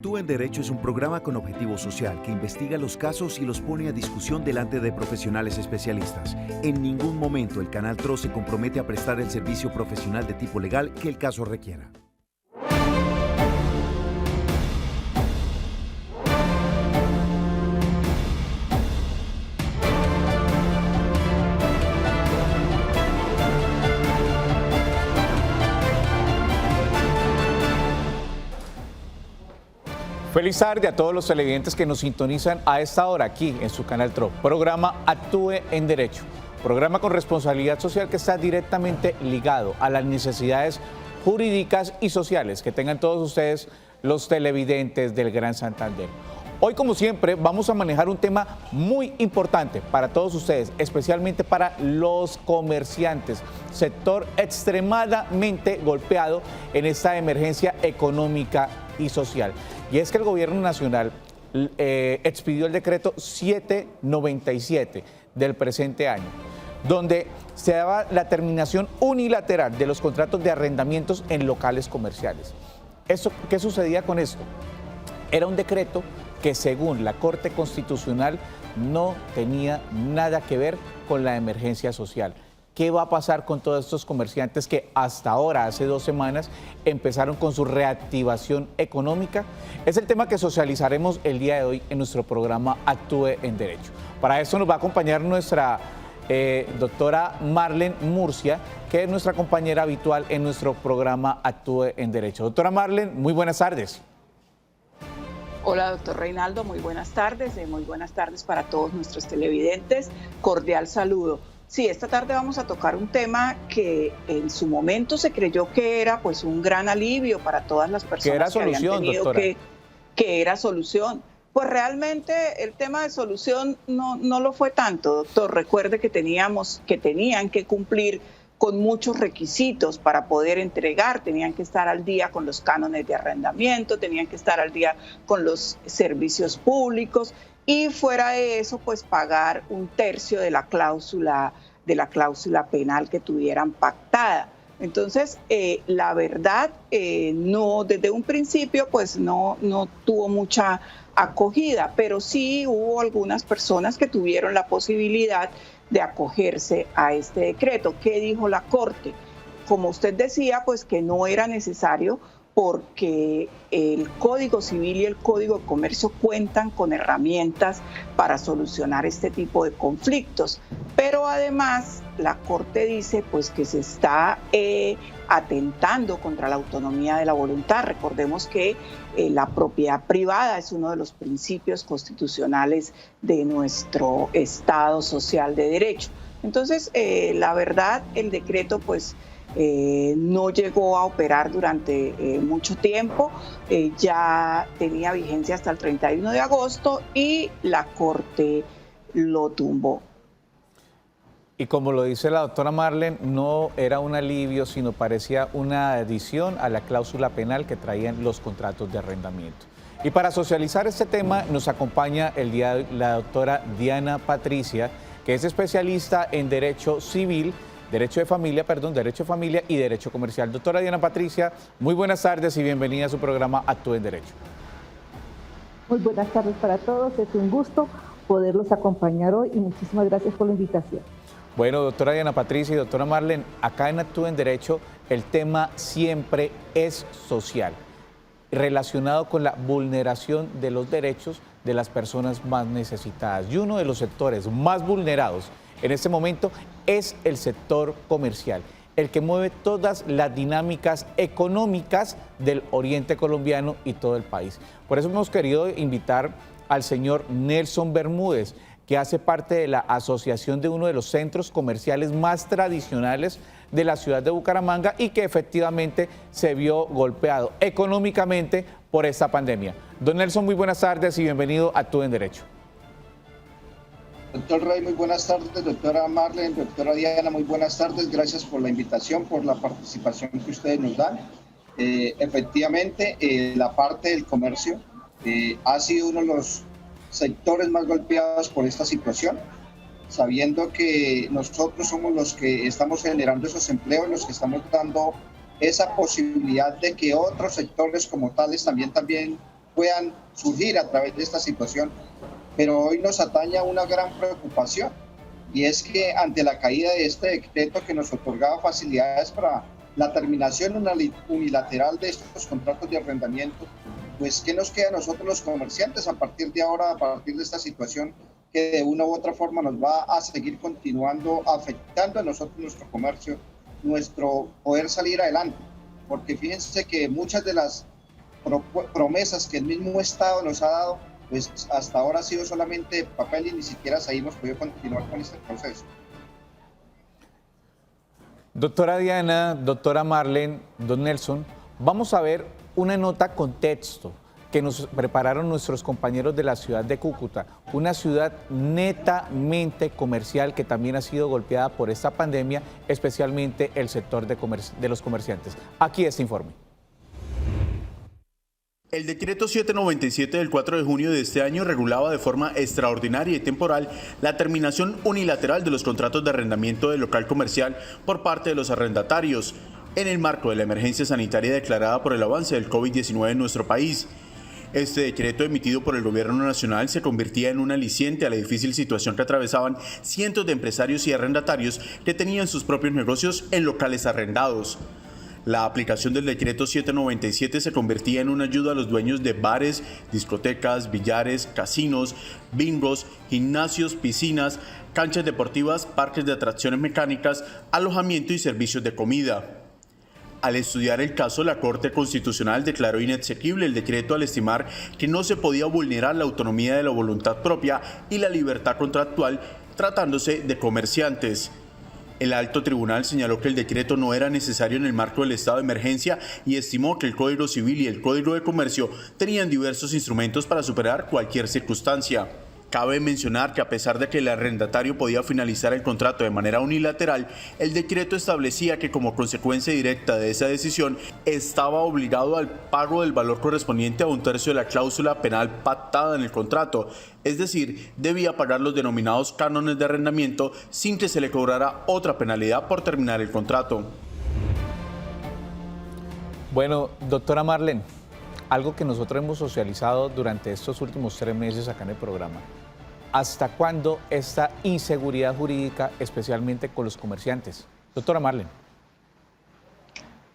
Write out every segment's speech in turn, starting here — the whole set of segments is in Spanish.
Tú en Derecho es un programa con objetivo social que investiga los casos y los pone a discusión delante de profesionales especialistas. En ningún momento el Canal TRO se compromete a prestar el servicio profesional de tipo legal que el caso requiera. Feliz tarde a todos los televidentes que nos sintonizan a esta hora aquí en su canal TRO. Programa Actúe en Derecho. Programa con responsabilidad social que está directamente ligado a las necesidades jurídicas y sociales que tengan todos ustedes los televidentes del Gran Santander. Hoy, como siempre, vamos a manejar un tema muy importante para todos ustedes, especialmente para los comerciantes, sector extremadamente golpeado en esta emergencia económica y social. Y es que el gobierno nacional expidió el decreto 797 del presente año, donde se daba la terminación unilateral de los contratos de arrendamientos en locales comerciales. ¿Qué sucedía con esto? Era un decreto que, según la Corte Constitucional, no tenía nada que ver con la emergencia social. ¿Qué va a pasar con todos estos comerciantes que hasta ahora, hace 2 semanas, empezaron con su reactivación económica? Es el tema que socializaremos el día de hoy en nuestro programa Actúe en Derecho. Para eso nos va a acompañar nuestra doctora Marlen Murcia, que es nuestra compañera habitual en nuestro programa Actúe en Derecho. Doctora Marlen, muy buenas tardes. Hola, doctor Reinaldo, muy buenas tardes para todos nuestros televidentes. Cordial saludo. Sí, esta tarde vamos a tocar un tema que en su momento se creyó que era pues un gran alivio para todas las personas que era solución, habían tenido doctora. Que era solución. Pues realmente el tema de solución no lo fue tanto, doctor. Recuerde que tenían que cumplir con muchos requisitos para poder entregar, tenían que estar al día con los cánones de arrendamiento, tenían que estar al día con los servicios públicos y fuera de eso, pues pagar 1/3 de la cláusula penal que tuvieran pactada. Entonces, la verdad, no, desde un principio, pues no tuvo mucha acogida, pero sí hubo algunas personas que tuvieron la posibilidad de acogerse a este decreto. ¿Qué dijo la Corte? Como usted decía, pues que no era necesario porque el Código Civil y el Código de Comercio cuentan con herramientas para solucionar este tipo de conflictos. Pero además la Corte dice pues que se está atentando contra la autonomía de la voluntad. Recordemos que la propiedad privada es uno de los principios constitucionales de nuestro Estado social de derecho. Entonces, la verdad, el decreto pues no llegó a operar durante mucho tiempo, ya tenía vigencia hasta el 31 de agosto y la Corte lo tumbó. Y como lo dice la doctora Marlen, no era un alivio, sino parecía una adición a la cláusula penal que traían los contratos de arrendamiento. Y para socializar este tema nos acompaña el día de hoy la doctora Diana Patricia, que es especialista en Derecho Civil, Derecho de Familia y Derecho Comercial. Doctora Diana Patricia, muy buenas tardes y bienvenida a su programa Actúe en Derecho. Muy buenas tardes para todos, es un gusto poderlos acompañar hoy y muchísimas gracias por la invitación. Bueno, doctora Diana Patricia y doctora Marlen, acá en Actúe en Derecho el tema siempre es social, relacionado con la vulneración de los derechos de las personas más necesitadas. Y uno de los sectores más vulnerados en este momento es el sector comercial, el que mueve todas las dinámicas económicas del oriente colombiano y todo el país. Por eso hemos querido invitar al señor Nelson Bermúdez, que hace parte de la asociación de uno de los centros comerciales más tradicionales de la ciudad de Bucaramanga y que efectivamente se vio golpeado económicamente por esta pandemia. Don Nelson, muy buenas tardes y bienvenido a Actúe en Derecho. Doctor Rey, muy buenas tardes. Doctora Marlen, doctora Diana, muy buenas tardes. Gracias por la invitación, por la participación que ustedes nos dan. Efectivamente, la parte del comercio ha sido uno de los sectores más golpeados por esta situación, sabiendo que nosotros somos los que estamos generando esos empleos, los que estamos dando esa posibilidad de que otros sectores como tales también puedan surgir a través de esta situación. Pero hoy nos atañe una gran preocupación, y es que ante la caída de este decreto que nos otorgaba facilidades para la terminación unilateral de estos contratos de arrendamiento, pues ¿qué nos queda a nosotros los comerciantes a partir de ahora, a partir de esta situación que de una u otra forma nos va a seguir continuando afectando a nosotros, nuestro comercio, nuestro poder salir adelante? Porque fíjense que muchas de las promesas que el mismo Estado nos ha dado, pues hasta ahora ha sido solamente papel y ni siquiera se hemos podido continuar con este proceso. Doctora Diana, doctora Marlene, don Nelson, vamos a ver una nota contexto que nos prepararon nuestros compañeros de la ciudad de Cúcuta, una ciudad netamente comercial que también ha sido golpeada por esta pandemia, especialmente el sector de los comerciantes. Aquí este informe. El decreto 797 del 4 de junio de este año regulaba de forma extraordinaria y temporal la terminación unilateral de los contratos de arrendamiento del local comercial por parte de los arrendatarios, en el marco de la emergencia sanitaria declarada por el avance del COVID-19 en nuestro país. Este decreto emitido por el Gobierno Nacional se convertía en un aliciente a la difícil situación que atravesaban cientos de empresarios y arrendatarios que tenían sus propios negocios en locales arrendados. La aplicación del decreto 797 se convertía en una ayuda a los dueños de bares, discotecas, billares, casinos, bingos, gimnasios, piscinas, canchas deportivas, parques de atracciones mecánicas, alojamiento y servicios de comida. Al estudiar el caso, la Corte Constitucional declaró inexequible el decreto al estimar que no se podía vulnerar la autonomía de la voluntad propia y la libertad contractual tratándose de comerciantes. El alto tribunal señaló que el decreto no era necesario en el marco del estado de emergencia y estimó que el Código Civil y el Código de Comercio tenían diversos instrumentos para superar cualquier circunstancia. Cabe mencionar que a pesar de que el arrendatario podía finalizar el contrato de manera unilateral, el decreto establecía que como consecuencia directa de esa decisión estaba obligado al pago del valor correspondiente a 1/3 de la cláusula penal pactada en el contrato, es decir, debía pagar los denominados cánones de arrendamiento sin que se le cobrara otra penalidad por terminar el contrato. Bueno, doctora Marlene, algo que nosotros hemos socializado durante estos últimos 3 meses acá en el programa. ¿Hasta cuándo esta inseguridad jurídica, especialmente con los comerciantes? Doctora Marlene.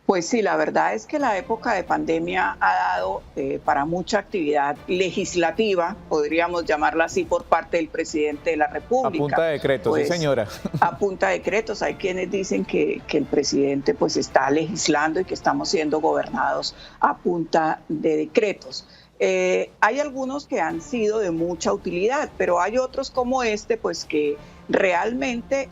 Pues sí, la verdad es que la época de pandemia ha dado para mucha actividad legislativa, podríamos llamarla así, por parte del presidente de la República. A punta de decretos, pues, sí señora. A punta de decretos. Hay quienes dicen que el presidente pues está legislando y que estamos siendo gobernados a punta de decretos. Hay algunos que han sido de mucha utilidad, pero hay otros como este, pues que realmente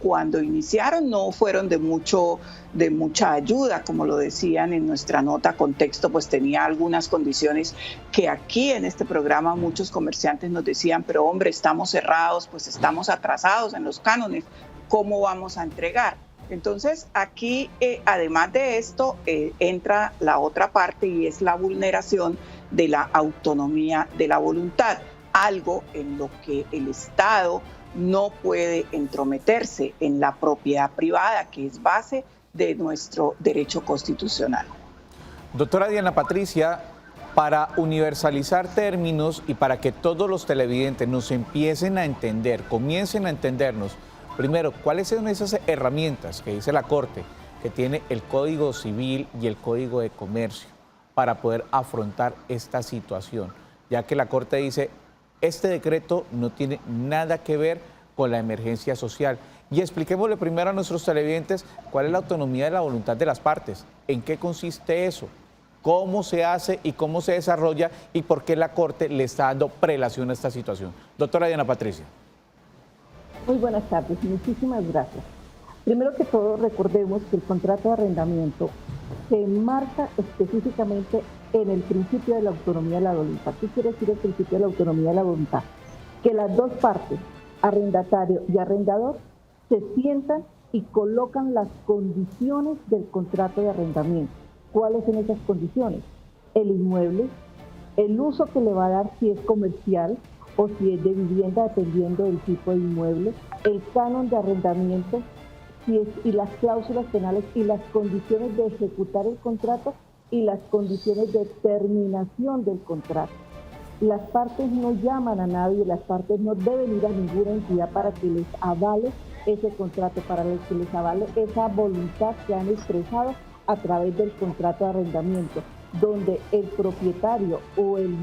cuando iniciaron no fueron de mucha ayuda, como lo decían en nuestra nota contexto, pues tenía algunas condiciones que aquí en este programa muchos comerciantes nos decían, pero hombre, estamos cerrados, pues estamos atrasados en los cánones, ¿cómo vamos a entregar? Entonces aquí, además de esto, entra la otra parte y es la vulneración de la autonomía de la voluntad, algo en lo que el Estado no puede entrometerse en la propiedad privada, que es base de nuestro derecho constitucional. Doctora Diana Patricia, para universalizar términos y para que todos los televidentes nos empiecen a entender, comiencen a entendernos, primero, ¿cuáles son esas herramientas que dice la Corte, que tiene el Código Civil y el Código de Comercio para poder afrontar esta situación? Ya que la Corte dice, este decreto no tiene nada que ver con la emergencia social. Y expliquémosle primero a nuestros televidentes cuál es la autonomía de la voluntad de las partes, en qué consiste eso, cómo se hace y cómo se desarrolla y por qué la Corte le está dando prelación a esta situación. Doctora Diana Patricia. Muy buenas tardes, muchísimas gracias. Primero que todo, recordemos que el contrato de arrendamiento se enmarca específicamente en el principio de la autonomía de la voluntad. ¿Qué quiere decir el principio de la autonomía de la voluntad? Que las dos partes, arrendatario y arrendador, se sientan y colocan las condiciones del contrato de arrendamiento. ¿Cuáles son esas condiciones? El inmueble, el uso que le va a dar si es comercial o si es de vivienda, dependiendo del tipo de inmueble, el canon de arrendamiento y las cláusulas penales y las condiciones de ejecutar el contrato y las condiciones de terminación del contrato. Las partes no llaman a nadie, las partes no deben ir a ninguna entidad para que les avale ese contrato, para que les avale esa voluntad que han expresado a través del contrato de arrendamiento, donde el propietario o el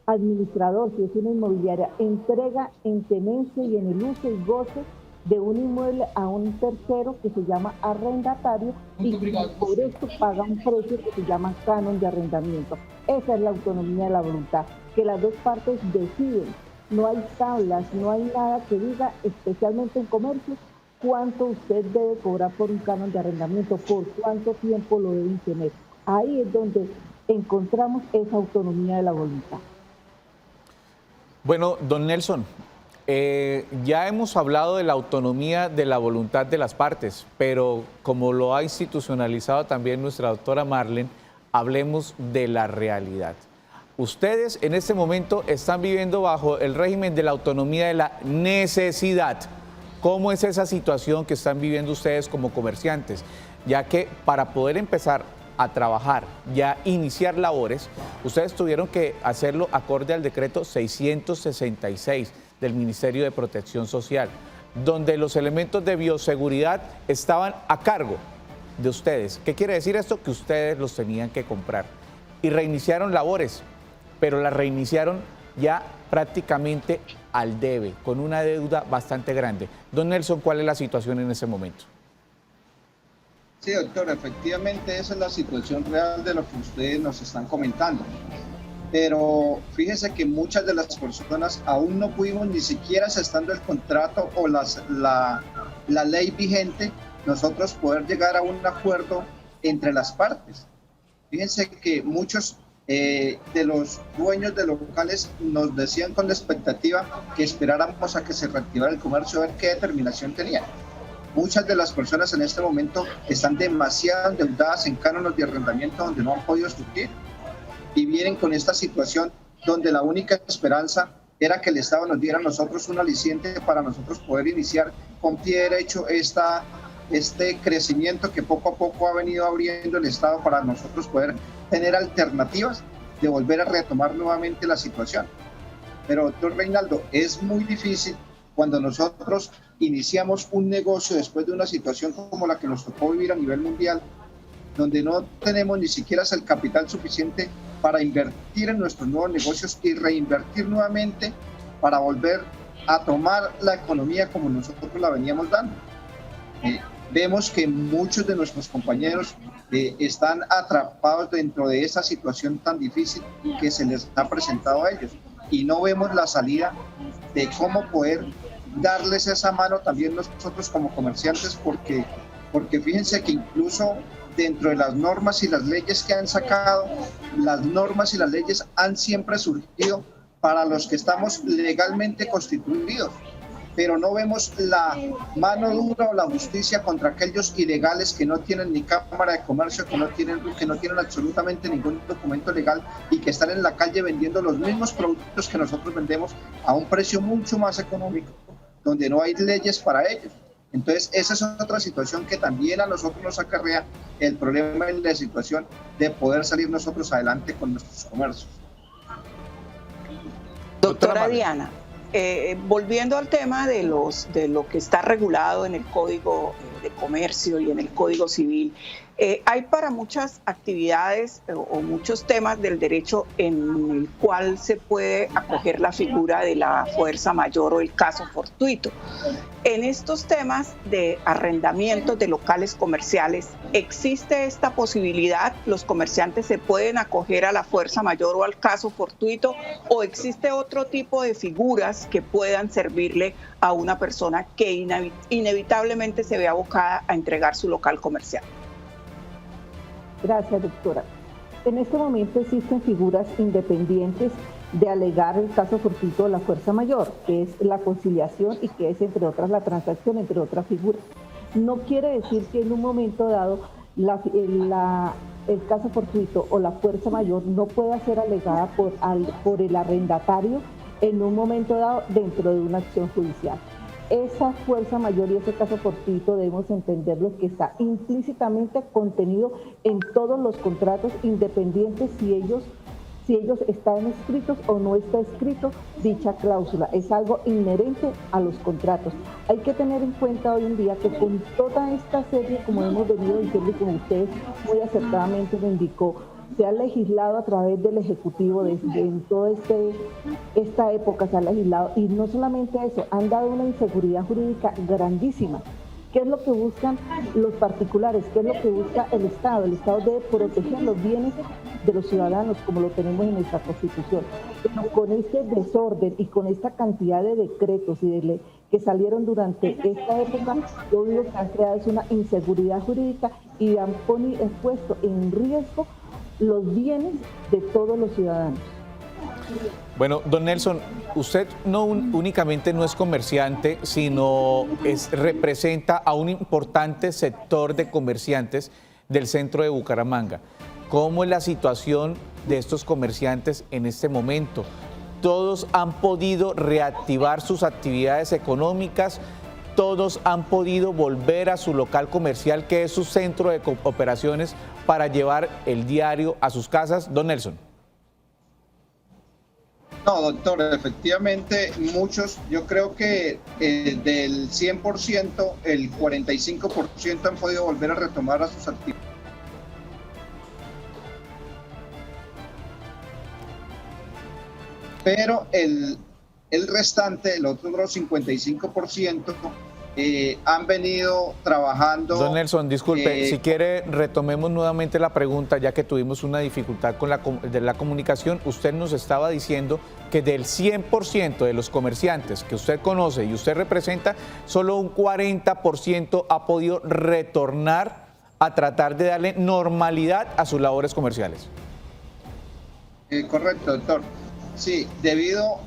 administrador, si es una inmobiliaria, entrega en tenencia y en el uso y goce de un inmueble a un tercero que se llama arrendatario y por esto paga un precio que se llama canon de arrendamiento. Esa es la autonomía de la voluntad, que las dos partes deciden. No hay tablas, no hay nada que diga, especialmente en comercio, cuánto usted debe cobrar por un canon de arrendamiento, por cuánto tiempo lo deben tener. Ahí es donde encontramos esa autonomía de la voluntad. Bueno, don Nelson, ya hemos hablado de la autonomía de la voluntad de las partes, pero como lo ha institucionalizado también nuestra doctora Marlene, hablemos de la realidad. Ustedes en este momento están viviendo bajo el régimen de la autonomía de la necesidad. ¿Cómo es esa situación que están viviendo ustedes como comerciantes? Ya que para poder empezar a trabajar, ya iniciar labores, ustedes tuvieron que hacerlo acorde al decreto 666 del Ministerio de Protección Social, donde los elementos de bioseguridad estaban a cargo de ustedes. ¿Qué quiere decir esto? Que ustedes los tenían que comprar. Y reiniciaron labores, pero las reiniciaron ya prácticamente al debe, con una deuda bastante grande. Don Nelson, ¿cuál es la situación en ese momento? Sí, doctor, efectivamente esa es la situación real de lo que ustedes nos están comentando. Pero fíjese que muchas de las personas aún no pudimos, ni siquiera estando el contrato o la ley vigente, nosotros poder llegar a un acuerdo entre las partes. Fíjense que muchos de los dueños de locales nos decían con la expectativa que esperáramos a que se reactivara el comercio, a ver qué determinación tenían. Muchas de las personas en este momento están demasiado endeudadas en cánones de arrendamiento donde no han podido surgir y vienen con esta situación donde la única esperanza era que el Estado nos diera a nosotros un aliciente para nosotros poder iniciar con pie derecho este crecimiento que poco a poco ha venido abriendo el Estado para nosotros poder tener alternativas de volver a retomar nuevamente la situación. Pero, doctor Reinaldo, es muy difícil cuando nosotros iniciamos un negocio después de una situación como la que nos tocó vivir a nivel mundial, donde no tenemos ni siquiera el capital suficiente para invertir en nuestros nuevos negocios y reinvertir nuevamente para volver a tomar la economía como nosotros la veníamos dando. Vemos que muchos de nuestros compañeros están atrapados dentro de esa situación tan difícil que se les ha presentado a ellos y no vemos la salida de cómo poder darles esa mano también nosotros como comerciantes, porque fíjense que incluso dentro de las normas y las leyes que han sacado, las normas y las leyes han siempre surgido para los que estamos legalmente constituidos, pero no vemos la mano dura o la justicia contra aquellos ilegales que no tienen ni cámara de comercio, que no tienen absolutamente ningún documento legal y que están en la calle vendiendo los mismos productos que nosotros vendemos a un precio mucho más económico, donde no hay leyes para ellos. Entonces, esa es otra situación que también a nosotros nos acarrea el problema en la situación de poder salir nosotros adelante con nuestros comercios. Doctora Diana, volviendo al tema de lo que está regulado en el Código de Comercio y en el Código Civil, hay para muchas actividades o muchos temas del derecho en el cual se puede acoger la figura de la fuerza mayor o el caso fortuito. En estos temas de arrendamiento de locales comerciales, ¿existe esta posibilidad? ¿Los comerciantes se pueden acoger a la fuerza mayor o al caso fortuito? ¿O existe otro tipo de figuras que puedan servirle a una persona que inevitablemente se ve abocada a entregar su local comercial? Gracias, doctora. En este momento existen figuras independientes de alegar el caso fortuito de la fuerza mayor, que es la conciliación y que es, entre otras, la transacción, entre otras figuras. No quiere decir que en un momento dado el caso fortuito o la fuerza mayor no pueda ser alegada por el arrendatario en un momento dado dentro de una acción judicial. esa fuerza mayor y ese caso fortuito debemos entenderlo que está implícitamente contenido en todos los contratos, independientes si ellos están escritos o no está escrito dicha cláusula. Es algo inherente a los contratos. Hay que tener en cuenta hoy en día que con toda esta serie, como hemos venido diciendo y como usted muy acertadamente lo indicó, se ha legislado a través del Ejecutivo en toda esta época se ha legislado, y no solamente eso, han dado una inseguridad jurídica grandísima. ¿Qué es lo que buscan los particulares? ¿Qué es lo que busca el Estado? El Estado debe proteger los bienes de los ciudadanos, como lo tenemos en nuestra Constitución. Pero con este desorden y con esta cantidad de decretos y de ley que salieron durante esta época, lo único que han creado es una inseguridad jurídica y han puesto en riesgo los bienes de todos los ciudadanos. Bueno, don Nelson, usted únicamente no es comerciante, sino representa a un importante sector de comerciantes del centro de Bucaramanga. ¿Cómo es la situación de estos comerciantes en este momento? ¿Todos han podido reactivar sus actividades económicas? ¿Todos han podido volver a su local comercial, que es su centro de operaciones, para llevar el diario a sus casas? Don Nelson. No, doctor, efectivamente muchos, yo creo que del 100%, el 45% han podido volver a retomar a sus actividades. Pero el restante, el otro 55%, han venido trabajando. Don Nelson, disculpe, si quiere retomemos nuevamente la pregunta, ya que tuvimos una dificultad con la comunicación. Usted nos estaba diciendo que del 100% de los comerciantes que usted conoce y usted representa, solo un 40% ha podido retornar a tratar de darle normalidad a sus labores comerciales. Correcto, doctor. Sí, debido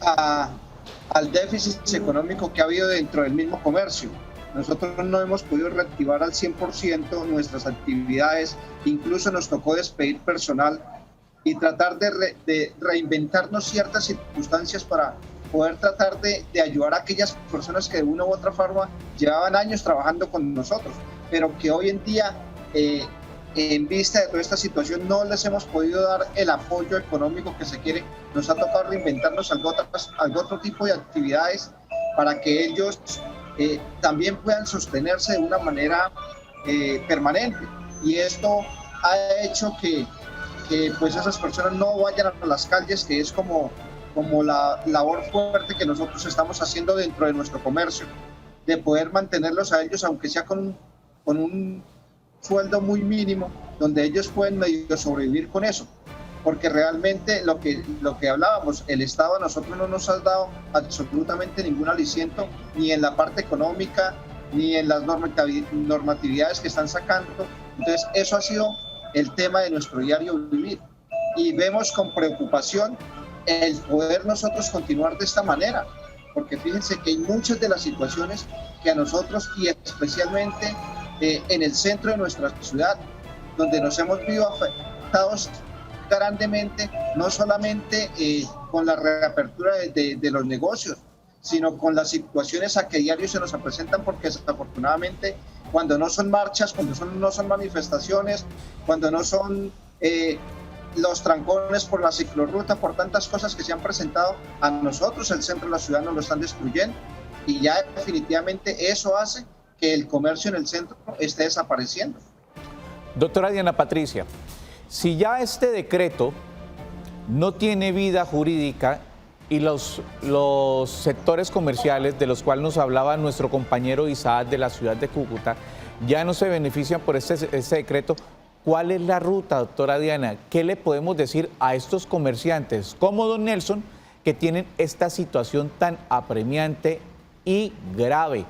al déficit económico que ha habido dentro del mismo comercio. Nosotros no hemos podido reactivar al 100% nuestras actividades, incluso nos tocó despedir personal y tratar de reinventarnos ciertas circunstancias para poder tratar de ayudar a aquellas personas que de una u otra forma llevaban años trabajando con nosotros, pero que hoy en día, en vista de toda esta situación, no les hemos podido dar el apoyo económico que se quiere. Nos ha tocado reinventarnos algo otro tipo de actividades para que ellos también puedan sostenerse de una manera permanente. Y esto ha hecho que pues esas personas no vayan a las calles, que es como la labor fuerte que nosotros estamos haciendo dentro de nuestro comercio, de poder mantenerlos a ellos, aunque sea con un sueldo muy mínimo, donde ellos pueden medio sobrevivir con eso, porque realmente lo que hablábamos, el Estado a nosotros no nos ha dado absolutamente ningún aliciento, ni en la parte económica, ni en las normatividades que están sacando. Entonces eso ha sido el tema de nuestro diario vivir, y vemos con preocupación el poder nosotros continuar de esta manera, porque fíjense que hay muchas de las situaciones que a nosotros, y especialmente en el centro de nuestra ciudad, donde nos hemos visto afectados grandemente, no solamente con la reapertura de los negocios, sino con las situaciones a que diario se nos presentan, porque desafortunadamente cuando no son marchas, cuando no son manifestaciones, cuando no son los trancones por la ciclorruta, por tantas cosas que se han presentado, a nosotros el centro de la ciudad nos lo están destruyendo, y ya definitivamente eso hace que el comercio en el centro esté desapareciendo. Doctora Diana Patricia, si ya este decreto no tiene vida jurídica y los sectores comerciales de los cuales nos hablaba nuestro compañero Isaac de la ciudad de Cúcuta ya no se benefician por este decreto, ¿cuál es la ruta, doctora Diana? ¿Qué le podemos decir a estos comerciantes como don Nelson, que tienen esta situación tan apremiante y grave?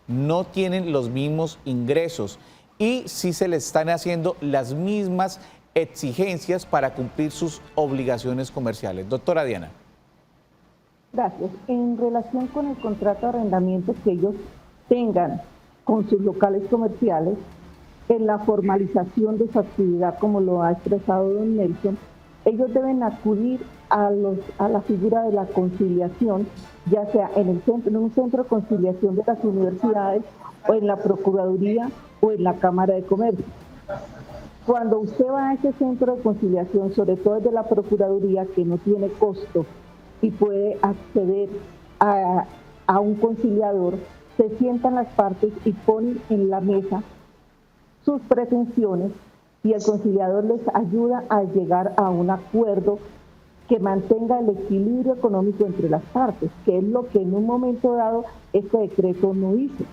No tienen los mismos ingresos y sí se les están haciendo las mismas exigencias para cumplir sus obligaciones comerciales. Doctora Diana. Gracias. En relación con el contrato de arrendamiento que ellos tengan con sus locales comerciales, en la formalización de su actividad, como lo ha expresado don Nelson, ellos deben acudir a la figura de la conciliación, ya sea en un centro de conciliación de las universidades o en la Procuraduría o en la Cámara de Comercio. Cuando usted va a ese centro de conciliación, sobre todo desde la Procuraduría, que no tiene costo y puede acceder a un conciliador, se sientan las partes y ponen en la mesa sus pretensiones y el conciliador les ayuda a llegar a un acuerdo que mantenga el equilibrio económico entre las partes, que es lo que en un momento dado este decreto no hizo.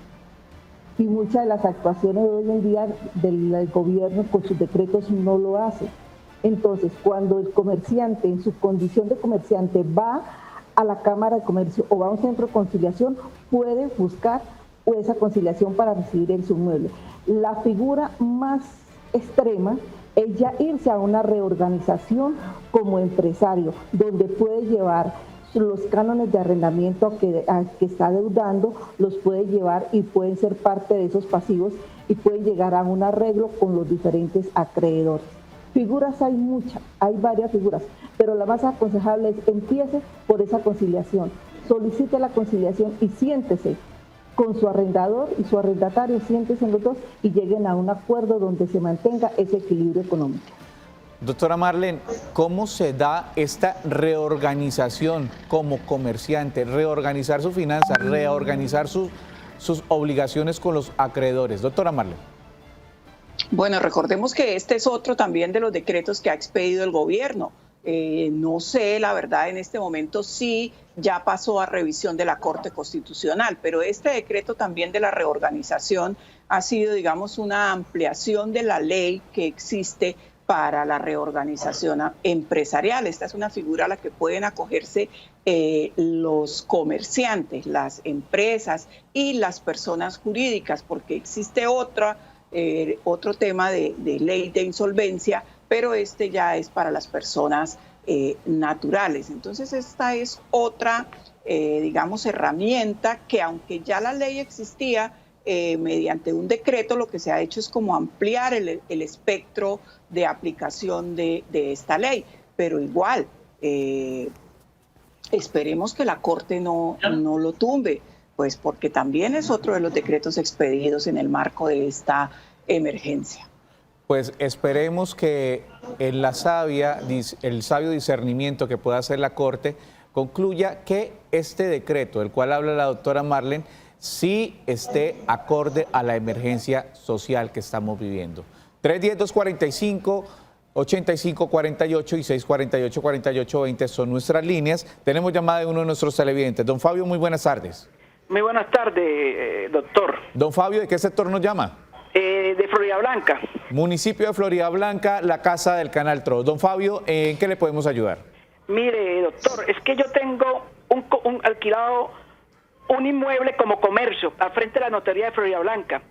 Y muchas de las actuaciones de hoy en día del gobierno con sus decretos no lo hace. Entonces, cuando el comerciante, en su condición de comerciante, va a la Cámara de Comercio o va a un centro de conciliación, puede buscar esa conciliación para recibir el submueble. La figura más extrema es ya irse a una reorganización como empresario, donde puede llevar los cánones de arrendamiento que está deudando, los puede llevar y pueden ser parte de esos pasivos y pueden llegar a un arreglo con los diferentes acreedores. Figuras hay muchas, hay varias figuras, pero la más aconsejable es empiece por esa conciliación, solicite la conciliación y siéntese con su arrendador y su arrendatario, siéntese los dos y lleguen a un acuerdo donde se mantenga ese equilibrio económico. Doctora Marlene, ¿cómo se da esta reorganización como comerciante? Reorganizar su finanza, reorganizar sus obligaciones con los acreedores. Doctora Marlene. Bueno, recordemos que este es otro también de los decretos que ha expedido el gobierno. No sé, la verdad, en este momento sí ya pasó a revisión de la Corte Constitucional, pero este decreto también de la reorganización ha sido, digamos, una ampliación de la ley que existe para la reorganización empresarial. Esta es una figura a la que pueden acogerse los comerciantes, las empresas y las personas jurídicas, porque existe otro tema de ley de insolvencia, pero este ya es para las personas naturales. Entonces esta es otra, digamos, herramienta que, aunque ya la ley existía, mediante un decreto lo que se ha hecho es como ampliar el espectro de aplicación de esta ley, pero igual esperemos que la Corte no lo tumbe, pues porque también es otro de los decretos expedidos en el marco de esta emergencia. Pues esperemos que el sabio discernimiento que pueda hacer la Corte concluya que este decreto del cual habla la doctora Marlene sí esté acorde a la emergencia social que estamos viviendo. 310-245-8548 y 648-4820 son nuestras líneas. Tenemos llamada de uno de nuestros televidentes. Don Fabio, muy buenas tardes. Muy buenas tardes, doctor. Don Fabio, ¿de qué sector nos llama? De Floridablanca. Municipio de Floridablanca, la casa del Canal TRO. Don Fabio, ¿en qué le podemos ayudar? Mire, doctor, es que yo tengo un alquilado un inmueble como comercio al frente de la notaría de Floridablanca.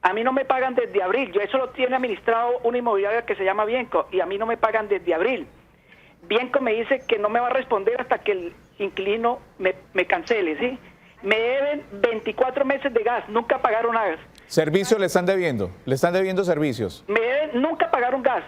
A mí no me pagan desde abril. Yo eso lo tiene administrado una inmobiliaria que se llama Bienco y a mí no me pagan desde abril. Bienco me dice que no me va a responder hasta que el inquilino me cancele, ¿sí? Me deben 24 meses de gas, nunca pagaron gas. ¿Servicios le están debiendo? ¿Le están debiendo servicios? Me deben, nunca pagaron gas.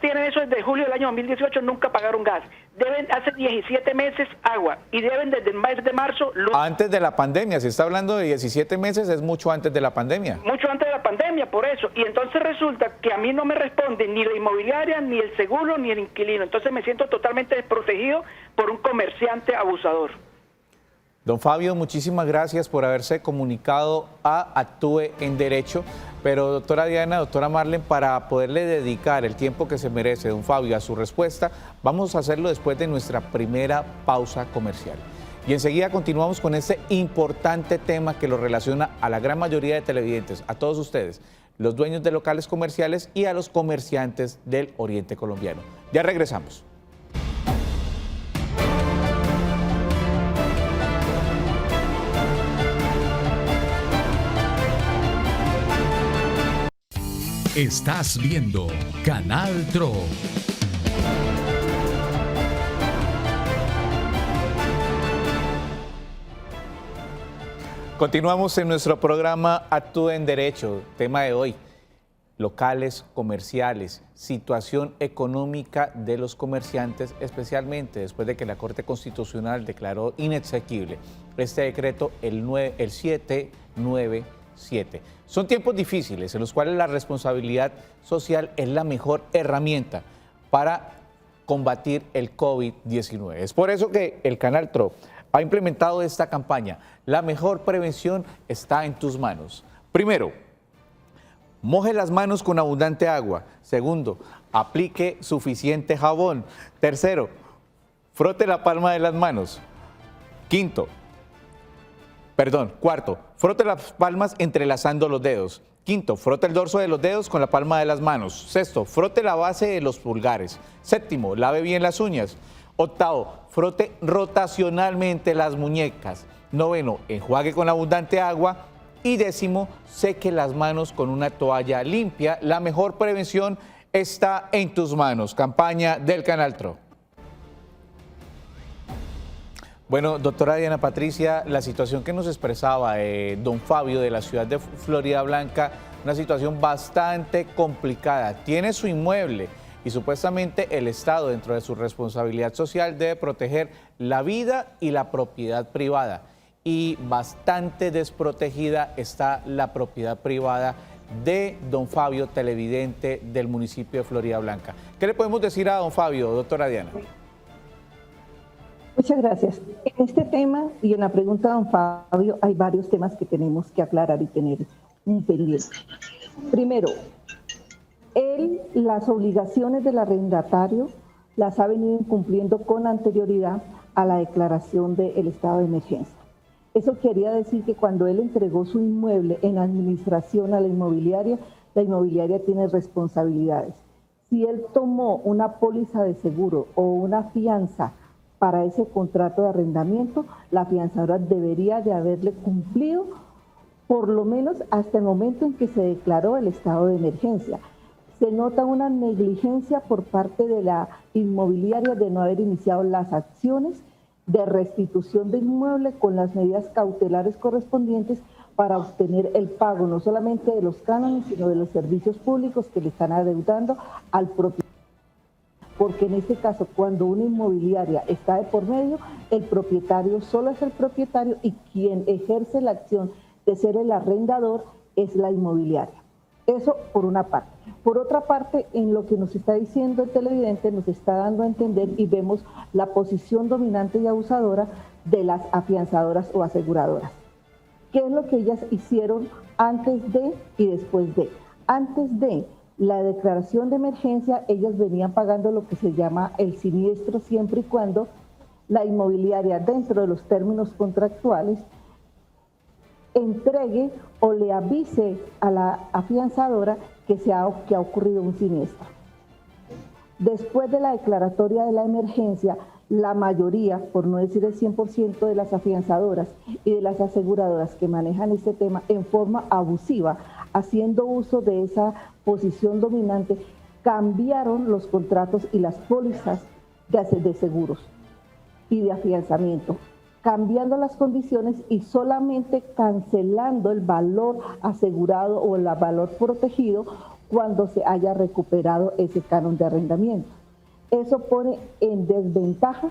Tienen eso desde julio del año 2018, nunca pagaron gas. Deben hace 17 meses agua y deben desde el mes de marzo... Antes de la pandemia, si está hablando de 17 meses, es mucho antes de la pandemia. Mucho antes de la pandemia, por eso. Y entonces resulta que a mí no me responde ni la inmobiliaria, ni el seguro, ni el inquilino. Entonces me siento totalmente desprotegido por un comerciante abusador. Don Fabio, muchísimas gracias por haberse comunicado a Actúe en Derecho, pero doctora Diana, doctora Marlene, para poderle dedicar el tiempo que se merece don Fabio a su respuesta, vamos a hacerlo después de nuestra primera pausa comercial. Y enseguida continuamos con este importante tema que lo relaciona a la gran mayoría de televidentes, a todos ustedes, los dueños de locales comerciales y a los comerciantes del Oriente Colombiano. Ya regresamos. Estás viendo Canal TRO. Continuamos en nuestro programa Actúe en Derecho, tema de hoy. locales comerciales, situación económica de los comerciantes, especialmente después de que la Corte Constitucional declaró inexequible este decreto el 797. Son tiempos difíciles en los cuales la responsabilidad social es la mejor herramienta para combatir el COVID-19. Es por eso que el Canal TRO ha implementado esta campaña. La mejor prevención está en tus manos. Primero, moje las manos con abundante agua. Segundo, aplique suficiente jabón. Tercero, frote la palma de las manos. Cuarto, frote las palmas entrelazando los dedos. Quinto, frote el dorso de los dedos con la palma de las manos. Sexto, frote la base de los pulgares. Séptimo, lave bien las uñas. Octavo, frote rotacionalmente las muñecas. Noveno, enjuague con abundante agua. Y décimo, seque las manos con una toalla limpia. La mejor prevención está en tus manos. Campaña del Canal TRO. Bueno, doctora Diana Patricia, la situación que nos expresaba don Fabio de la ciudad de Florida Blanca, una situación bastante complicada. Tiene su inmueble y supuestamente el Estado, dentro de su responsabilidad social, debe proteger la vida y la propiedad privada. Y bastante desprotegida está la propiedad privada de don Fabio, televidente del municipio de Florida Blanca. ¿Qué le podemos decir a don Fabio, doctora Diana? Muchas gracias. En este tema y en la pregunta de don Fabio hay varios temas que tenemos que aclarar y tener un pendiente. Primero, él las obligaciones del arrendatario las ha venido incumpliendo con anterioridad a la declaración del estado de emergencia. Eso quería decir que cuando él entregó su inmueble en administración a la inmobiliaria tiene responsabilidades. Si él tomó una póliza de seguro o una fianza para ese contrato de arrendamiento, la fianzadora debería de haberle cumplido por lo menos hasta el momento en que se declaró el estado de emergencia. Se nota una negligencia por parte de la inmobiliaria de no haber iniciado las acciones de restitución de inmueble con las medidas cautelares correspondientes para obtener el pago no solamente de los cánones, sino de los servicios públicos que le están adeudando al propietario. Porque en este caso, cuando una inmobiliaria está de por medio, el propietario solo es el propietario y quien ejerce la acción de ser el arrendador es la inmobiliaria. Eso por una parte. Por otra parte, en lo que nos está diciendo el televidente, nos está dando a entender y vemos la posición dominante y abusadora de las afianzadoras o aseguradoras. ¿Qué es lo que ellas hicieron antes de y después de? Antes de la declaración de emergencia, ellas venían pagando lo que se llama el siniestro siempre y cuando la inmobiliaria, dentro de los términos contractuales, entregue o le avise a la afianzadora que ha ocurrido un siniestro. Después de la declaratoria de la emergencia, la mayoría, por no decir el 100% de las afianzadoras y de las aseguradoras que manejan este tema en forma abusiva, haciendo uso de esa posición dominante, cambiaron los contratos y las pólizas de seguros y de afianzamiento, cambiando las condiciones y solamente cancelando el valor asegurado o el valor protegido cuando se haya recuperado ese canon de arrendamiento. Eso pone en desventaja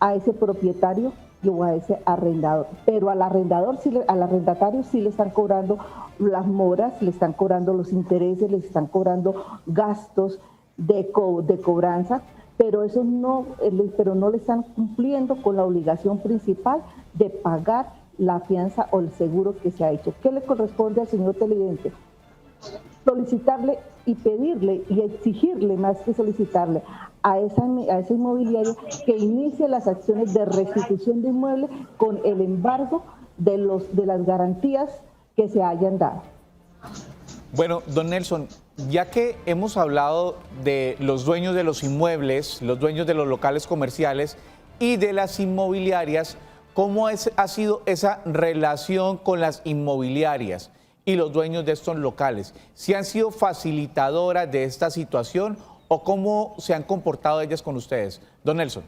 a ese propietario o a ese arrendador, pero al arrendatario sí le están cobrando las moras, le están cobrando los intereses, le están cobrando gastos de cobranza, pero no le están cumpliendo con la obligación principal de pagar la fianza o el seguro que se ha hecho. ¿Qué le corresponde al señor televidente? Solicitarle y pedirle y exigirle, más que solicitarle, a esa inmobiliaria que inicie las acciones de restitución de inmueble con el embargo de las garantías que se hayan dado. Bueno, don Nelson, ya que hemos hablado de los dueños de los inmuebles, los dueños de los locales comerciales y de las inmobiliarias, ¿cómo ha sido esa relación con las inmobiliarias y los dueños de estos locales? ¿Si han sido facilitadoras de esta situación o cómo se han comportado ellas con ustedes? Don Nelson.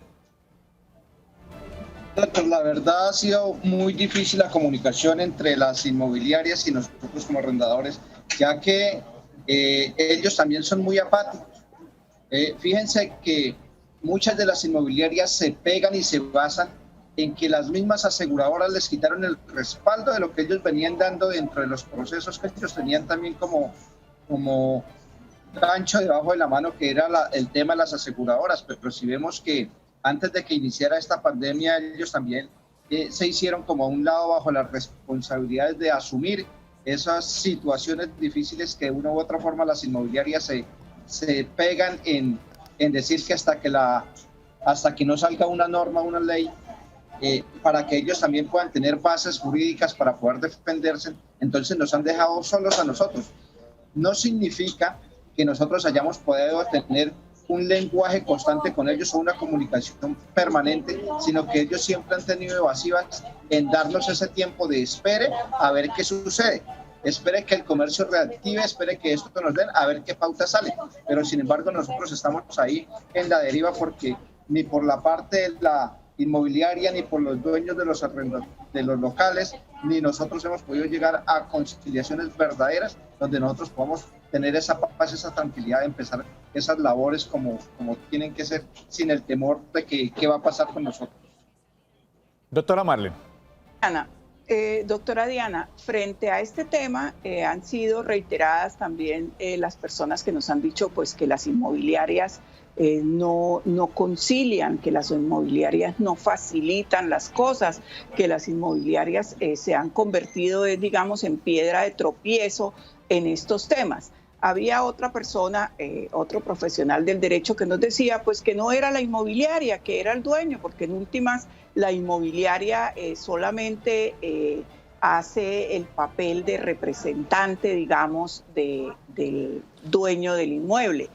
La verdad ha sido muy difícil la comunicación entre las inmobiliarias y nosotros como arrendadores, ya que ellos también son muy apáticos. Fíjense que muchas de las inmobiliarias se pegan y se basan en que las mismas aseguradoras les quitaron el respaldo de lo que ellos venían dando dentro de los procesos que ellos tenían también como gancho debajo de la mano, que era el tema de las aseguradoras. Pero si vemos que antes de que iniciara esta pandemia, ellos también se hicieron como a un lado bajo las responsabilidades de asumir esas situaciones difíciles que de una u otra forma las inmobiliarias se pegan en decir que hasta que no salga una norma, una ley, para que ellos también puedan tener bases jurídicas para poder defenderse, entonces nos han dejado solos a nosotros. No significa que nosotros hayamos podido tener un lenguaje constante con ellos o una comunicación permanente, sino que ellos siempre han tenido evasivas en darnos ese tiempo de espere a ver qué sucede. Espere que el comercio reactive, espere que esto nos den, a ver qué pauta sale. Pero sin embargo nosotros estamos ahí en la deriva, porque ni por la parte de la inmobiliaria, ni por los dueños de los locales, ni nosotros hemos podido llegar a conciliaciones verdaderas donde nosotros podamos tener esa paz, esa tranquilidad de empezar esas labores como tienen que ser, sin el temor de que qué va a pasar con nosotros. Doctora Marlene. Doctora Diana, frente a este tema han sido reiteradas también las personas que nos han dicho pues que las inmobiliarias no concilian, que las inmobiliarias no facilitan las cosas, que las inmobiliarias se han convertido, digamos, en piedra de tropiezo en estos temas. Había otra persona, otro profesional del derecho que nos decía pues que no era la inmobiliaria, que era el dueño, porque en últimas la inmobiliaria solamente hace el papel de representante, digamos, del dueño del inmueble.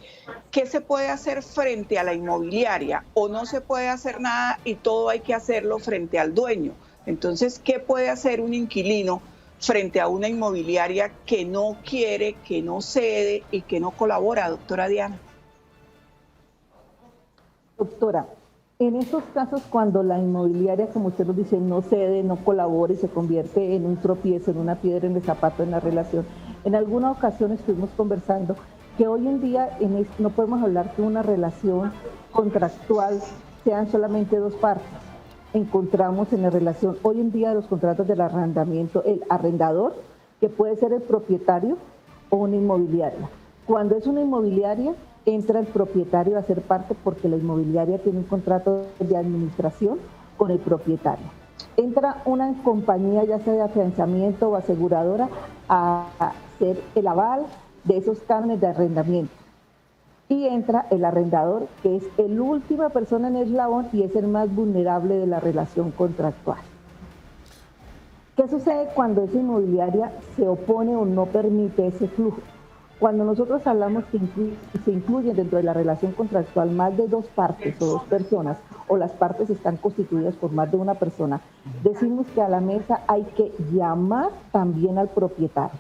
¿Qué se puede hacer frente a la inmobiliaria? ¿O no se puede hacer nada y todo hay que hacerlo frente al dueño? Entonces, ¿qué puede hacer un inquilino frente a una inmobiliaria que no quiere, que no cede y que no colabora, doctora Diana? Doctora, en esos casos cuando la inmobiliaria, como usted nos dice, no cede, no colabora y se convierte en un tropiezo, en una piedra en el zapato en la relación, en alguna ocasión estuvimos conversando que hoy en día no podemos hablar que una relación contractual sean solamente dos partes. Encontramos en la relación hoy en día de los contratos del arrendamiento el arrendador, que puede ser el propietario o una inmobiliaria. Cuando es una inmobiliaria, entra el propietario a ser parte porque la inmobiliaria tiene un contrato de administración con el propietario. Entra una compañía, ya sea de afianzamiento o aseguradora, a hacer el aval de esos cánones de arrendamiento. Y entra el arrendador, que es la última persona en el eslabón y es el más vulnerable de la relación contractual. ¿Qué sucede cuando esa inmobiliaria se opone o no permite ese flujo? Cuando nosotros hablamos que se incluyen dentro de la relación contractual más de dos partes o dos personas, o las partes están constituidas por más de una persona, decimos que a la mesa hay que llamar también al propietario.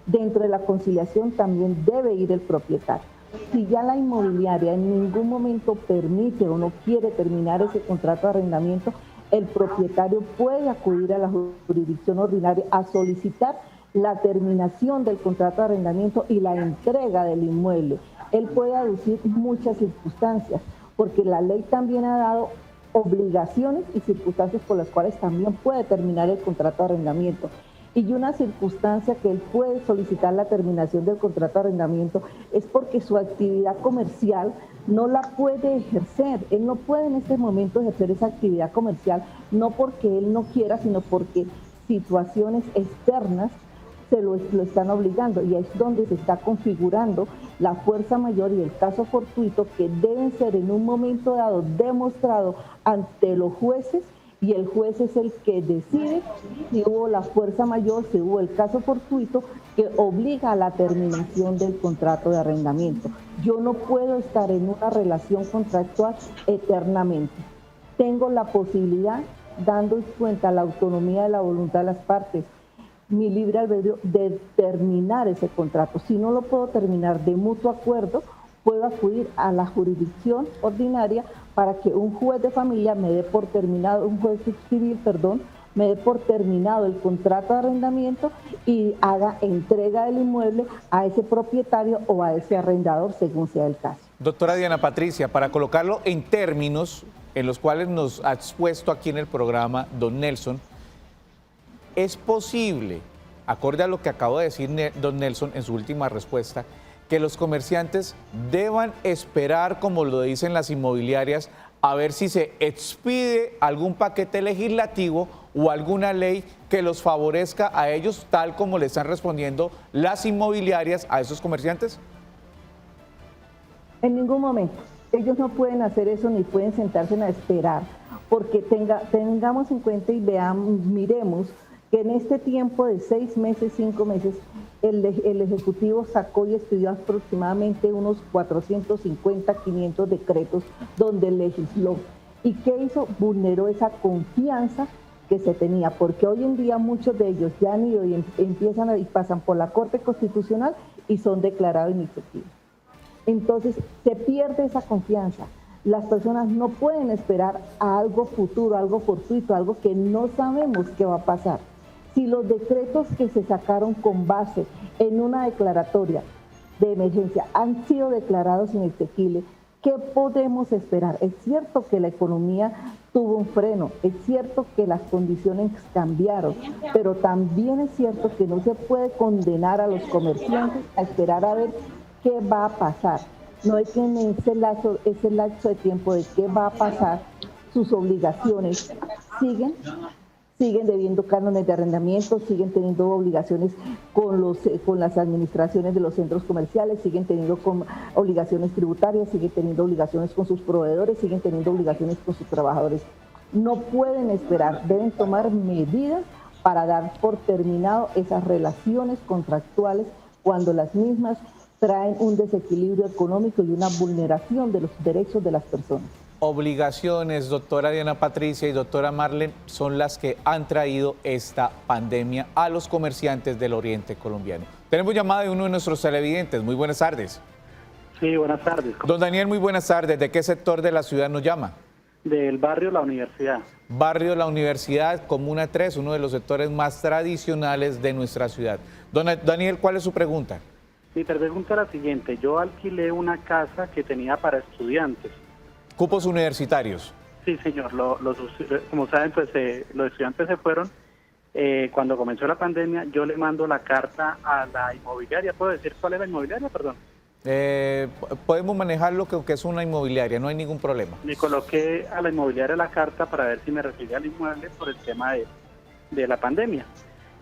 Dentro de la conciliación también debe ir el propietario. Si ya la inmobiliaria en ningún momento permite o no quiere terminar ese contrato de arrendamiento, el propietario puede acudir a la jurisdicción ordinaria a solicitar la terminación del contrato de arrendamiento y la entrega del inmueble. Él puede aducir muchas circunstancias, porque la ley también ha dado obligaciones y circunstancias por las cuales también puede terminar el contrato de arrendamiento. Y una circunstancia que él puede solicitar la terminación del contrato de arrendamiento es porque su actividad comercial no la puede ejercer. Él no puede en este momento ejercer esa actividad comercial, no porque él no quiera, sino porque situaciones externas se lo están obligando, y es donde se está configurando la fuerza mayor y el caso fortuito, que deben ser en un momento dado demostrado ante los jueces, y el juez es el que decide si hubo la fuerza mayor, si hubo el caso fortuito que obliga a la terminación del contrato de arrendamiento. Yo no puedo estar en una relación contractual eternamente. Tengo la posibilidad, dando cuenta la autonomía de la voluntad de las partes, mi libre albedrío, de terminar ese contrato. Si no lo puedo terminar de mutuo acuerdo, puedo acudir a la jurisdicción ordinaria para que un juez de familia me dé por terminado, un juez civil, me dé por terminado el contrato de arrendamiento y haga entrega del inmueble a ese propietario o a ese arrendador, según sea el caso. Doctora Diana Patricia, para colocarlo en términos en los cuales nos ha expuesto aquí en el programa don Nelson, ¿es posible, acorde a lo que acabo de decir don Nelson en su última respuesta, que los comerciantes deban esperar, como lo dicen las inmobiliarias, a ver si se expide algún paquete legislativo o alguna ley que los favorezca a ellos, tal como le están respondiendo las inmobiliarias a esos comerciantes? En ningún momento. Ellos no pueden hacer eso ni pueden sentarse a esperar, porque tengamos en cuenta y miremos que en este tiempo de 6 meses, 5 meses, el Ejecutivo sacó y expidió aproximadamente unos 450, 500 decretos donde legisló. ¿Y qué hizo? Vulneró esa confianza que se tenía, porque hoy en día muchos de ellos ya han ido y empiezan y pasan por la Corte Constitucional y son declarados inefectivos. Entonces se pierde esa confianza. Las personas no pueden esperar a algo futuro, algo fortuito, algo que no sabemos qué va a pasar. Si los decretos que se sacaron con base en una declaratoria de emergencia han sido declarados inexequibles, ¿qué podemos esperar? Es cierto que la economía tuvo un freno, es cierto que las condiciones cambiaron, pero también es cierto que no se puede condenar a los comerciantes a esperar a ver qué va a pasar. No es que en ese lapso de tiempo de qué va a pasar, sus obligaciones siguen debiendo cánones de arrendamiento, siguen teniendo obligaciones con las administraciones de los centros comerciales, siguen teniendo obligaciones tributarias, siguen teniendo obligaciones con sus proveedores, siguen teniendo obligaciones con sus trabajadores. No pueden esperar, deben tomar medidas para dar por terminado esas relaciones contractuales cuando las mismas traen un desequilibrio económico y una vulneración de los derechos de las personas. Obligaciones, doctora Diana Patricia y doctora Marlene, son las que han traído esta pandemia a los comerciantes del oriente colombiano. Tenemos llamada de uno de nuestros televidentes. Muy buenas tardes. Sí, buenas tardes. Don Daniel, muy buenas tardes. ¿De qué sector de la ciudad nos llama? Del barrio La Universidad. Barrio La Universidad, Comuna 3, uno de los sectores más tradicionales de nuestra ciudad. Don Daniel, ¿cuál es su pregunta? Mi pregunta es la siguiente. Yo alquilé una casa que tenía para estudiantes. ¿Cupos universitarios? Sí, señor. Como saben, pues los estudiantes se fueron. Cuando comenzó la pandemia, yo le mando la carta a la inmobiliaria. ¿Puedo decir cuál es la inmobiliaria? Perdón. Podemos manejarlo que es una inmobiliaria, no hay ningún problema. Le coloqué a la inmobiliaria la carta para ver si me recibía el inmueble por el tema de la pandemia.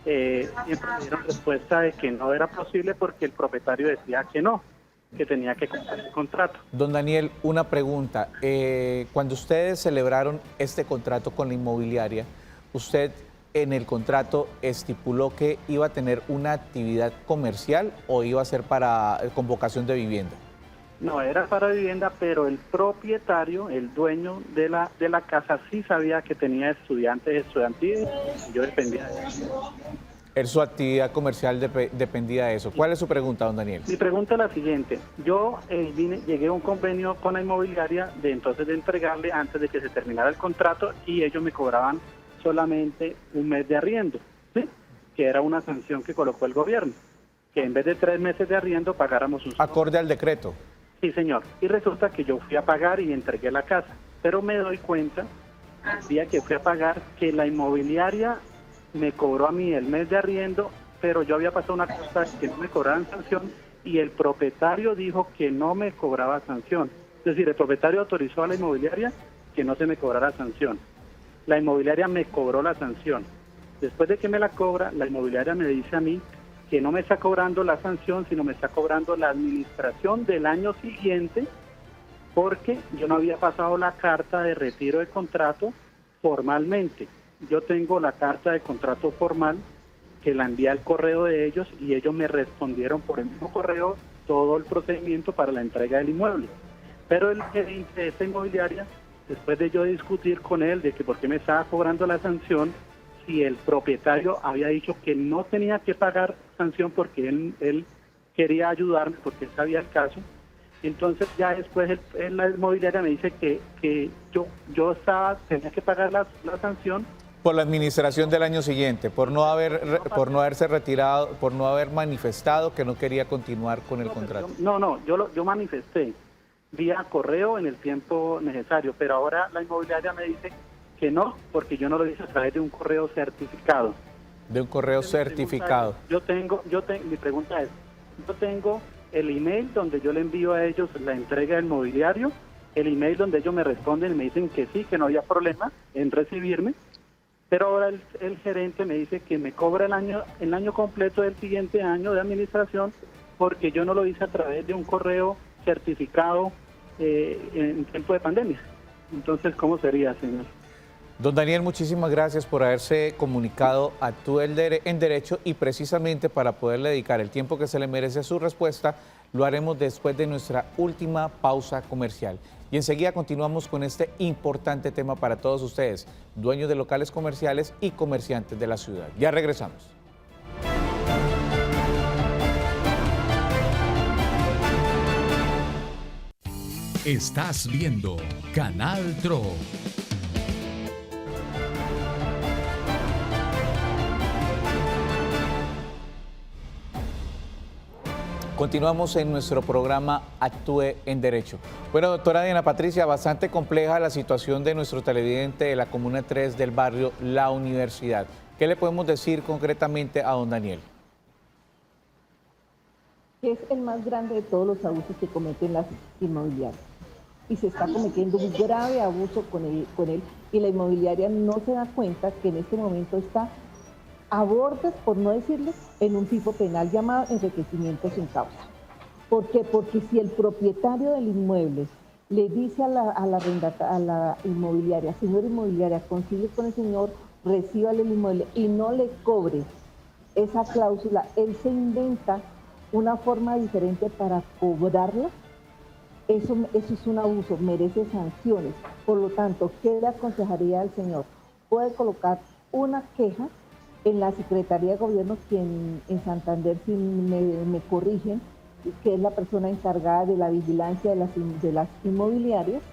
Siempre me dieron respuesta de que no era posible porque el propietario decía que no, que tenía que cumplir el contrato. Don Daniel, una pregunta. Cuando ustedes celebraron este contrato con la inmobiliaria, ¿usted en el contrato estipuló que iba a tener una actividad comercial o iba a ser para convocación de vivienda? No, era para vivienda, pero el propietario, el dueño de la casa, sí sabía que tenía estudiantiles y yo dependía de eso. Su actividad comercial dependía de eso. ¿Cuál es su pregunta, don Daniel? Mi pregunta es la siguiente. Yo llegué a un convenio con la inmobiliaria de entregarle antes de que se terminara el contrato y ellos me cobraban solamente un mes de arriendo, ¿sí? Que era una sanción que colocó el gobierno, que en vez de 3 meses de arriendo pagáramos un... ¿Acorde al decreto? Sí, señor. Y resulta que yo fui a pagar y entregué la casa, pero me doy cuenta, el día que fui a pagar, que la inmobiliaria me cobró a mí el mes de arriendo, pero yo había pasado una cosa que no me cobraban sanción y el propietario dijo que no me cobraba sanción. Es decir, el propietario autorizó a la inmobiliaria que no se me cobrara sanción. La inmobiliaria me cobró la sanción. Después de que me la cobra, la inmobiliaria me dice a mí que no me está cobrando la sanción, sino me está cobrando la administración del año siguiente, porque yo no había pasado la carta de retiro de contrato formalmente. Yo tengo la carta de contrato formal que la envié al correo de ellos y ellos me respondieron por el mismo correo todo el procedimiento para la entrega del inmueble. Pero el gerente de esta inmobiliaria, después de yo discutir con él de que por qué me estaba cobrando la sanción, si el propietario había dicho que no tenía que pagar sanción porque él quería ayudarme porque él sabía el caso, entonces ya después la inmobiliaria me dice que yo tenía que pagar la sanción por la administración del año siguiente, por no haberse retirado, por no haber manifestado que no quería continuar con el contrato. Yo manifesté vía correo en el tiempo necesario, pero ahora la inmobiliaria me dice que no, porque yo no lo hice a través de un correo certificado. De un correo certificado. Mi pregunta es, yo tengo el email donde yo le envío a ellos la entrega del mobiliario, el email donde ellos me responden y me dicen que sí, que no había problema en recibirme, pero ahora el gerente me dice que me cobra el año completo del siguiente año de administración porque yo no lo hice a través de un correo certificado en tiempo de pandemia. Entonces, ¿cómo sería, señor? Don Daniel, muchísimas gracias por haberse comunicado a Actúe en Derecho, y precisamente para poderle dedicar el tiempo que se le merece a su respuesta, lo haremos después de nuestra última pausa comercial. Y enseguida continuamos con este importante tema para todos ustedes, dueños de locales comerciales y comerciantes de la ciudad. Ya regresamos. Estás viendo Canal TRO. Continuamos en nuestro programa Actúe en Derecho. Bueno, doctora Diana Patricia, bastante compleja la situación de nuestro televidente de la Comuna 3 del barrio La Universidad. ¿Qué le podemos decir concretamente a don Daniel? Es el más grande de todos los abusos que cometen las inmobiliarias. Y se está cometiendo un grave abuso con él, y la inmobiliaria no se da cuenta que en este momento está a bordes, por no decirles, en un tipo penal llamado enriquecimiento sin causa. ¿Por qué? Porque si el propietario del inmueble le dice a la inmobiliaria, señor inmobiliaria, consigue con el señor, recíbale el inmueble y no le cobre esa cláusula, él se inventa una forma diferente para cobrarla. Eso es un abuso, merece sanciones. Por lo tanto, ¿qué le aconsejaría al señor? Puede colocar una queja en la Secretaría de Gobierno, quien en Santander, si me corrigen, que es la persona encargada de la vigilancia de las inmobiliarias,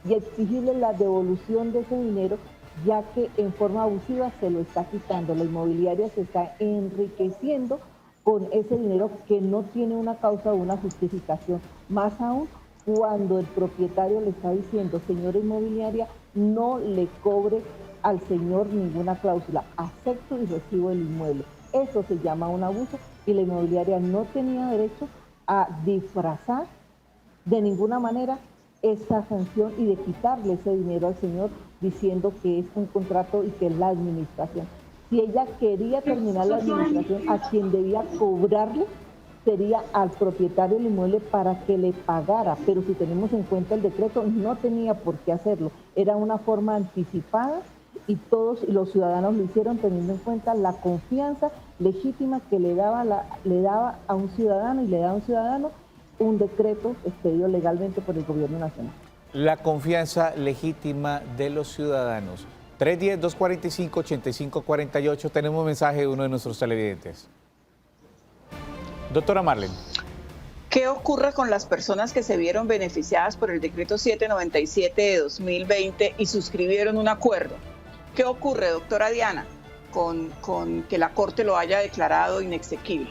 y exigirle la devolución de ese dinero, ya que en forma abusiva se lo está quitando. La inmobiliaria se está enriqueciendo con ese dinero que no tiene una causa o una justificación. Más aún cuando el propietario le está diciendo, señora inmobiliaria, no le cobre al señor ninguna cláusula, acepto y recibo el inmueble. Eso se llama un abuso, y la inmobiliaria no tenía derecho a disfrazar de ninguna manera esa sanción y de quitarle ese dinero al señor diciendo que es un contrato y que es la administración. Si ella quería terminar la administración, a quien debía cobrarle sería al propietario del inmueble para que le pagara, pero si tenemos en cuenta el decreto, no tenía por qué hacerlo. Era una forma anticipada, y todos los ciudadanos lo hicieron teniendo en cuenta la confianza legítima que le daba a un ciudadano, y le da a un ciudadano un decreto expedido legalmente por el Gobierno Nacional. La confianza legítima de los ciudadanos. 310-245-8548. Tenemos un mensaje de uno de nuestros televidentes. Doctora Marlene. ¿Qué ocurre con las personas que se vieron beneficiadas por el decreto 797 de 2020 y suscribieron un acuerdo? ¿Qué ocurre, doctora Diana, con que la Corte lo haya declarado inexequible?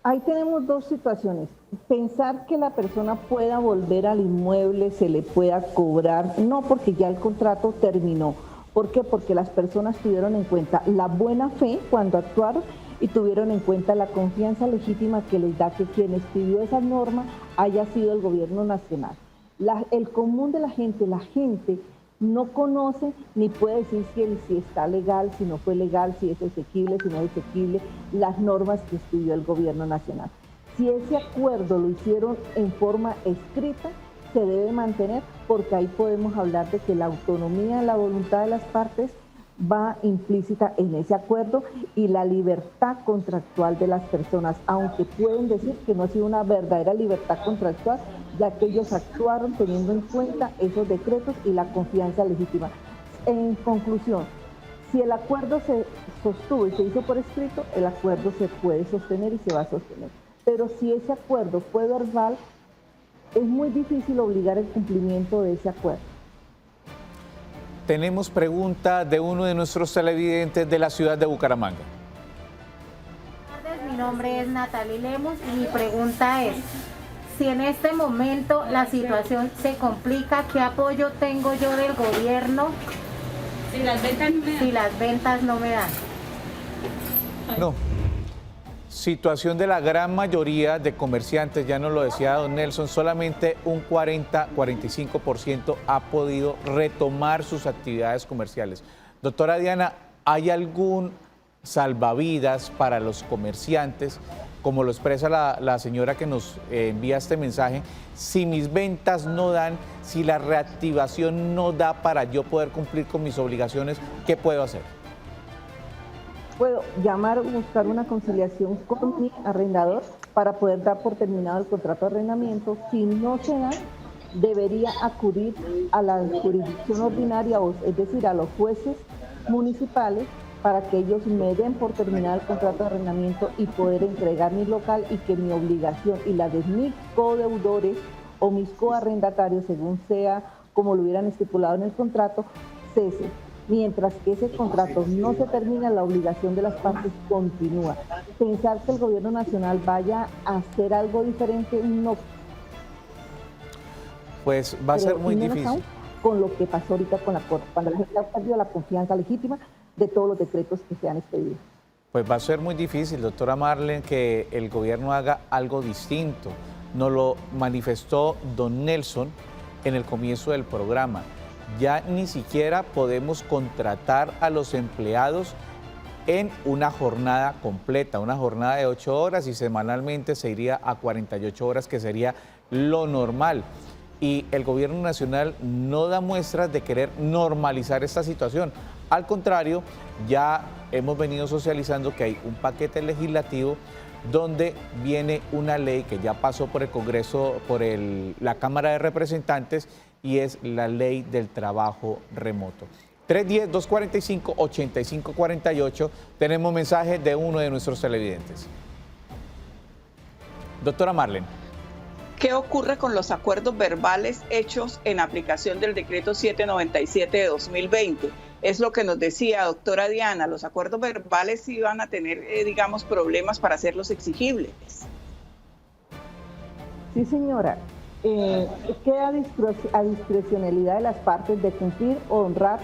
Ahí tenemos dos situaciones. Pensar que la persona pueda volver al inmueble, se le pueda cobrar, no, porque ya el contrato terminó. ¿Por qué? Porque las personas tuvieron en cuenta la buena fe cuando actuaron y tuvieron en cuenta la confianza legítima que les da que quien expidió esa norma haya sido el Gobierno Nacional. El común de la gente no conoce ni puede decir si está legal, si no fue legal, si es exequible, si no es exequible, las normas que expidió el Gobierno Nacional. Si ese acuerdo lo hicieron en forma escrita, se debe mantener, porque ahí podemos hablar de que la autonomía, la voluntad de las partes va implícita en ese acuerdo, y la libertad contractual de las personas, aunque pueden decir que no ha sido una verdadera libertad contractual, ya que ellos actuaron teniendo en cuenta esos decretos y la confianza legítima. En conclusión, si el acuerdo se sostuvo y se hizo por escrito, el acuerdo se puede sostener y se va a sostener. Pero si ese acuerdo fue verbal, es muy difícil obligar el cumplimiento de ese acuerdo. tenemos pregunta de uno de nuestros televidentes de la ciudad de Bucaramanga. Buenas tardes, mi nombre es Natalie Lemus y mi pregunta es, si en este momento la situación se complica, ¿qué apoyo tengo yo del gobierno si las ventas no me dan? No. Situación de la gran mayoría de comerciantes, ya nos lo decía don Nelson, solamente un 40-45% ha podido retomar sus actividades comerciales. Doctora Diana, ¿hay algún salvavidas para los comerciantes? Como lo expresa la señora que nos envía este mensaje, si mis ventas no dan, si la reactivación no da para yo poder cumplir con mis obligaciones, ¿qué puedo hacer? Puedo llamar o buscar una conciliación con mi arrendador para poder dar por terminado el contrato de arrendamiento. Si no se da, debería acudir a la jurisdicción ordinaria, es decir, a los jueces municipales, para que ellos me den por terminado el contrato de arrendamiento y poder entregar mi local y que mi obligación y la de mis codeudores o mis coarrendatarios, según sea como lo hubieran estipulado en el contrato, cese. Mientras que ese contrato no se termina, la obligación de las partes continúa. Pensar que el gobierno nacional vaya a hacer algo diferente, no. Pues va a ser muy difícil. Con lo que pasó ahorita con la Corte, cuando la gente ha perdido la confianza legítima de todos los decretos que se han expedido. Pues va a ser muy difícil, doctora Marlene, que el gobierno haga algo distinto. Nos lo manifestó don Nelson en el comienzo del programa. Ya ni siquiera podemos contratar a los empleados en una jornada completa, una jornada de 8 horas y semanalmente se iría a 48 horas, que sería lo normal. Y el gobierno nacional no da muestras de querer normalizar esta situación. Al contrario, ya hemos venido socializando que hay un paquete legislativo donde viene una ley que ya pasó por el Congreso, por la Cámara de Representantes, y es la ley del trabajo remoto. 310-245-8548, tenemos mensaje de uno de nuestros televidentes. Doctora Marlene. ¿Qué ocurre con los acuerdos verbales hechos en aplicación del decreto 797 de 2020? Es lo que nos decía doctora Diana, los acuerdos verbales iban a tener, digamos, problemas para hacerlos exigibles. Sí, señora. Queda a discrecionalidad de las partes de cumplir o honrar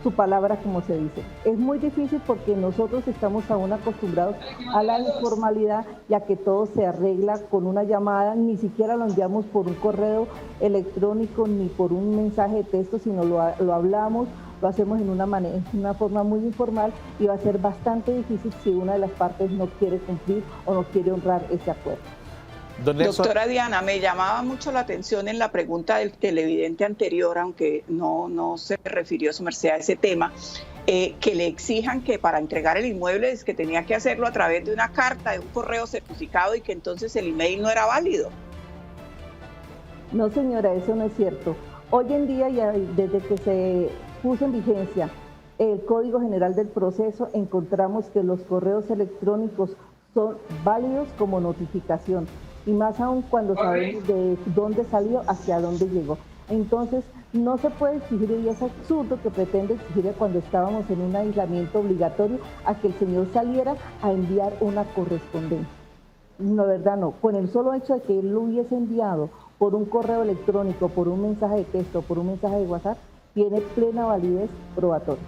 su palabra, como se dice. Es muy difícil porque nosotros estamos aún acostumbrados a la informalidad, ya que todo se arregla con una llamada, ni siquiera lo enviamos por un correo electrónico ni por un mensaje de texto, sino lo hablamos, lo hacemos en una forma muy informal, y va a ser bastante difícil si una de las partes no quiere cumplir o no quiere honrar ese acuerdo. Doctora Diana, me llamaba mucho la atención en la pregunta del televidente anterior, aunque no se refirió su merced a ese tema, que le exijan que para entregar el inmueble es que tenía que hacerlo a través de una carta, de un correo certificado, y que entonces el email no era válido. No, señora, eso no es cierto. Hoy en día, ya desde que se puso en vigencia el Código General del Proceso, encontramos que los correos electrónicos son válidos como notificación, y más aún cuando sabemos de dónde salió, hacia dónde llegó. Entonces, no se puede exigir, y es absurdo que pretende exigir cuando estábamos en un aislamiento obligatorio a que el señor saliera a enviar una correspondencia. No, verdad, no. Con el solo hecho de que él lo hubiese enviado por un correo electrónico, por un mensaje de texto, por un mensaje de WhatsApp, tiene plena validez probatoria.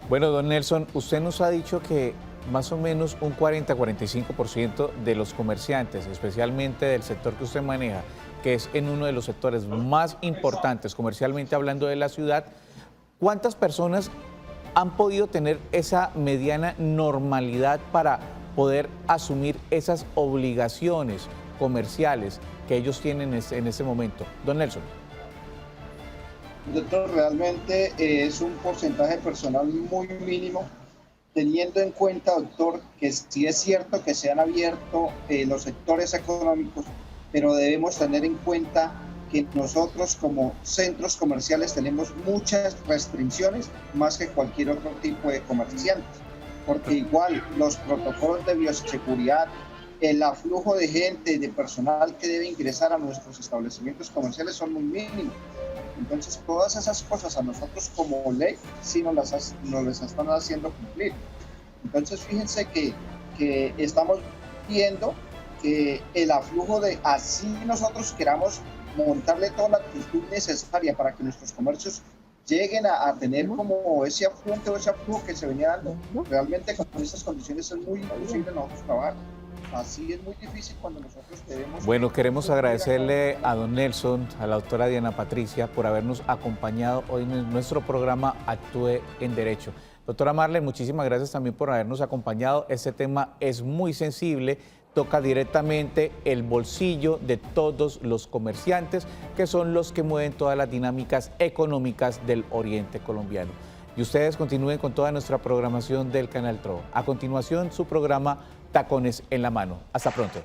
Bueno, don Nelson, usted nos ha dicho que más o menos un 40-45% de los comerciantes, especialmente del sector que usted maneja, que es en uno de los sectores más importantes comercialmente hablando de la ciudad, ¿cuántas personas han podido tener esa mediana normalidad para poder asumir esas obligaciones comerciales que ellos tienen en este momento? Don Nelson. Doctor, realmente es un porcentaje personal muy mínimo, teniendo en cuenta, doctor, que sí es cierto que se han abierto los sectores económicos, pero debemos tener en cuenta que nosotros como centros comerciales tenemos muchas restricciones, más que cualquier otro tipo de comerciantes, porque igual los protocolos de bioseguridad, el aflujo de gente, de personal que debe ingresar a nuestros establecimientos comerciales son muy mínimos. Entonces, todas esas cosas a nosotros como ley sí nos las están haciendo cumplir. Entonces, fíjense que estamos viendo que el aflujo de, así nosotros queramos montarle toda la actitud necesaria para que nuestros comercios lleguen a tener como ese afluente o ese aflujo que se venía dando. Realmente con esas condiciones es muy imposible nosotros trabajar. Así es muy difícil cuando nosotros debemos... Bueno, queremos agradecerle a don Nelson, a la doctora Diana Patricia, por habernos acompañado hoy en nuestro programa Actúe en Derecho. Doctora Marlene, muchísimas gracias también por habernos acompañado. Este tema es muy sensible, toca directamente el bolsillo de todos los comerciantes, que son los que mueven todas las dinámicas económicas del oriente colombiano. Y ustedes continúen con toda nuestra programación del Canal TRO. A continuación, su programa Tacones en la Mano. Hasta pronto.